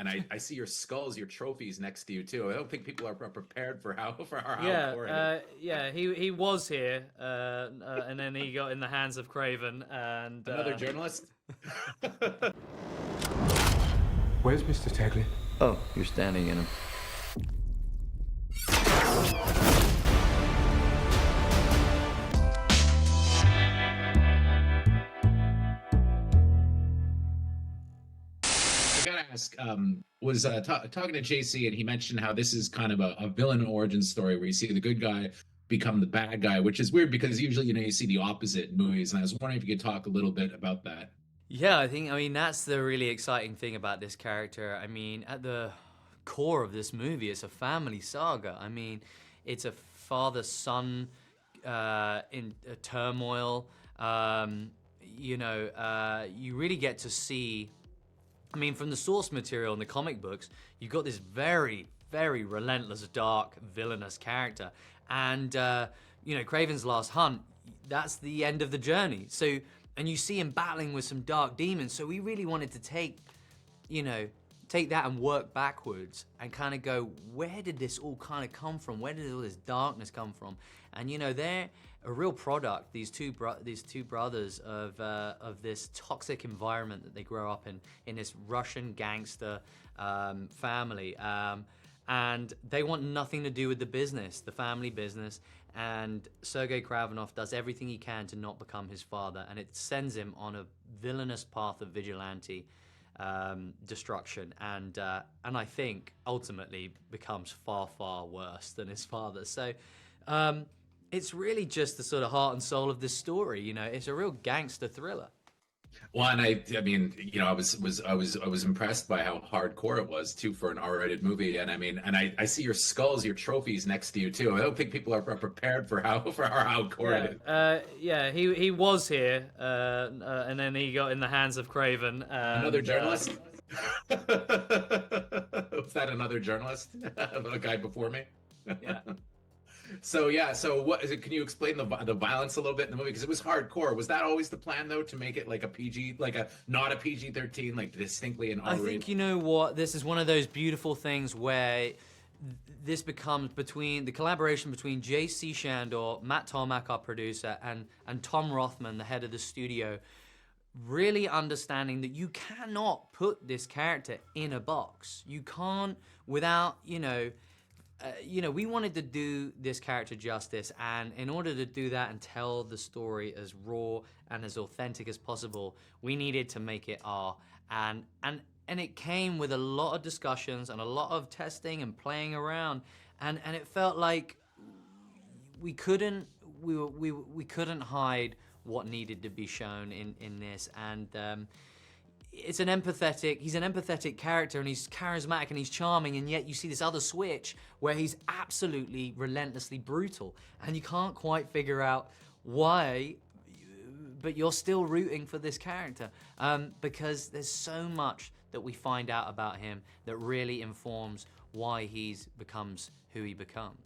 and I see your skulls, your trophies next to you too. I don't think people are prepared for how Yeah, hardcore it is. yeah, he was here, and then he got in the hands of Kraven, and Another journalist. Where's Mr. Tagley? Oh, you're standing in him. I gotta ask, was talking to JC, and he mentioned how this is kind of a villain origin story where you see the good guy become the bad guy, which is weird because usually, you see the opposite in movies. And I was wondering if you could talk a little bit about that. yeah, I mean, that's the really exciting thing about this character. I mean, at the core of this movie, it's a family saga. I mean, it's a father-son in turmoil. You really get to see. I mean, from the source material in the comic books, you've got this very, very relentless, dark, villainous character. And, Kraven's Last Hunt, that's the end of the journey. So, and you see him battling with some dark demons. So we really wanted to take that and work backwards and kind of go, where did this all kind of come from? Where did all this darkness come from? And, they're a real product, these two brothers of this toxic environment that they grow up in this Russian gangster family. And they want nothing to do with the business, the family business. And Sergei Kravenov does everything he can to not become his father, and it sends him on a villainous path of vigilante destruction, and I think ultimately becomes far, far worse than his father. So it's really just the sort of heart and soul of this story. It's a real gangster thriller. Well, and I mean, I was impressed by how hardcore it was too for an R-rated movie. And I mean, and I see your skulls, your trophies next to you too. I don't think people are prepared for how hardcore it is. Yeah, he was here, and then he got in the hands of Kraven. Another journalist. Was that another journalist? A guy before me. Yeah. So what is it? Can you explain the violence a little bit in the movie? Because it was hardcore. Was that always the plan though, to make it like a PG, like a not a PG-13, like distinctly an R-rated? I think, you know what, this is one of those beautiful things where this becomes the collaboration between J.C. Shandor, Matt Tomac, our producer, and Tom Rothman, the head of the studio, really understanding that you cannot put this character in a box. You can't without, we wanted to do this character justice, and in order to do that and tell the story as raw and as authentic as possible, we needed to make it R. And it came with a lot of discussions and a lot of testing and playing around, and it felt like we couldn't hide what needed to be shown in this. And he's an empathetic character, and he's charismatic and he's charming, and yet you see this other switch where he's absolutely relentlessly brutal, and you can't quite figure out why, but you're still rooting for this character because there's so much that we find out about him that really informs why he becomes who he becomes.